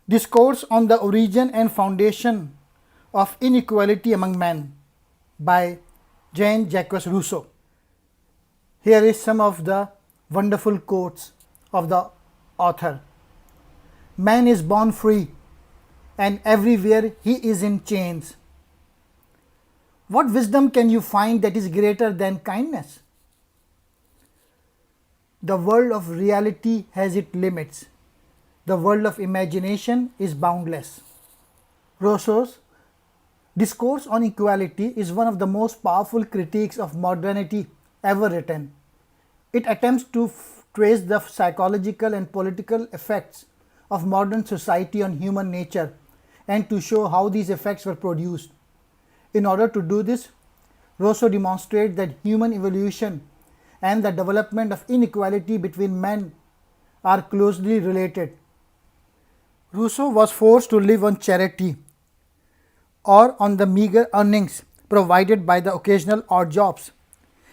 Discourse on the Origin and Foundation of Inequality Among Men by Jean-Jacques Rousseau. Here is some of the wonderful quotes of the author. Man is born free, and everywhere he is in chains. What wisdom can you find that is greater than kindness? The world of reality has its limits. The world of imagination is boundless. Rousseau's Discourse on Equality is one of the most powerful critiques of modernity ever written. It attempts to trace the psychological and political effects of modern society on human nature and to show how these effects were produced. In order to do this, Rousseau demonstrates that human evolution and the development of inequality between men are closely related. Rousseau was forced to live on charity or on the meager earnings provided by the occasional odd jobs.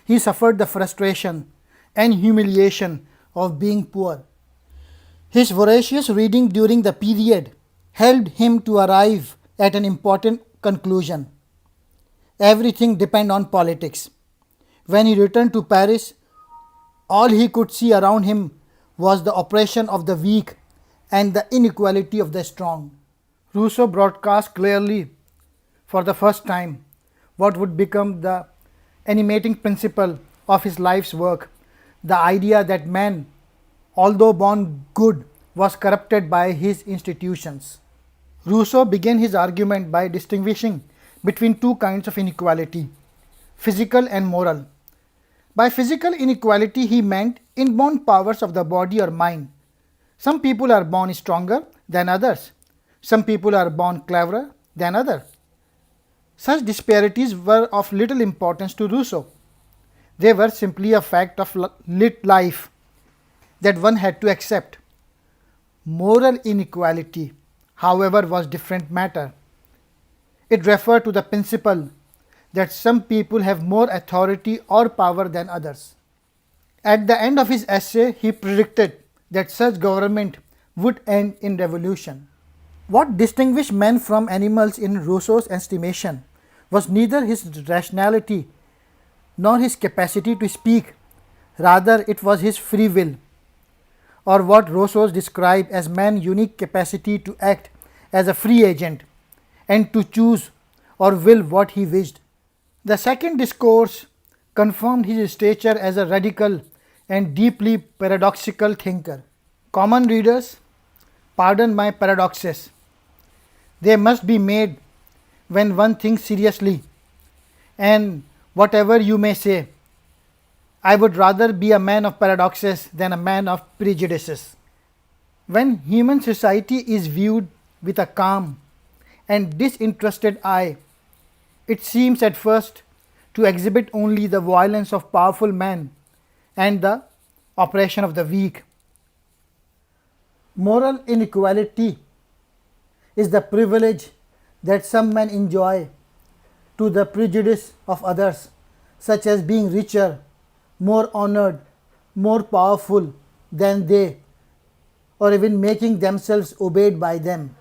He suffered the frustration and humiliation of being poor. His voracious reading during the period helped him to arrive at an important conclusion. Everything depended on politics. When he returned to Paris, all he could see around him was the oppression of the weak and the inequality of the strong. Rousseau broadcast clearly, for the first time, what would become the animating principle of his life's work, the idea that man, although born good, was corrupted by his institutions. Rousseau began his argument by distinguishing between two kinds of inequality, physical and moral. By physical inequality, he meant inborn powers of the body or mind. Some people are born stronger than others. Some people are born cleverer than others. Such disparities were of little importance to Rousseau. They were simply a fact of lit life that one had to accept. Moral inequality, however, was different matter. It referred to the principle that some people have more authority or power than others. At the end of his essay, he predicted that such government would end in revolution. What distinguished men from animals in Rousseau's estimation was neither his rationality nor his capacity to speak, rather it was his free will, or what Rousseau described as man's unique capacity to act as a free agent and to choose or will what he wished. The second discourse confirmed his stature as a radical and deeply paradoxical thinker. Common readers, pardon my paradoxes. They must be made when one thinks seriously, and whatever you may say, I would rather be a man of paradoxes than a man of prejudices. When human society is viewed with a calm and disinterested eye, it seems at first to exhibit only the violence of powerful men and the oppression of the weak. Moral inequality is the privilege that some men enjoy to the prejudice of others, such as being richer, more honored, more powerful than they, or even making themselves obeyed by them.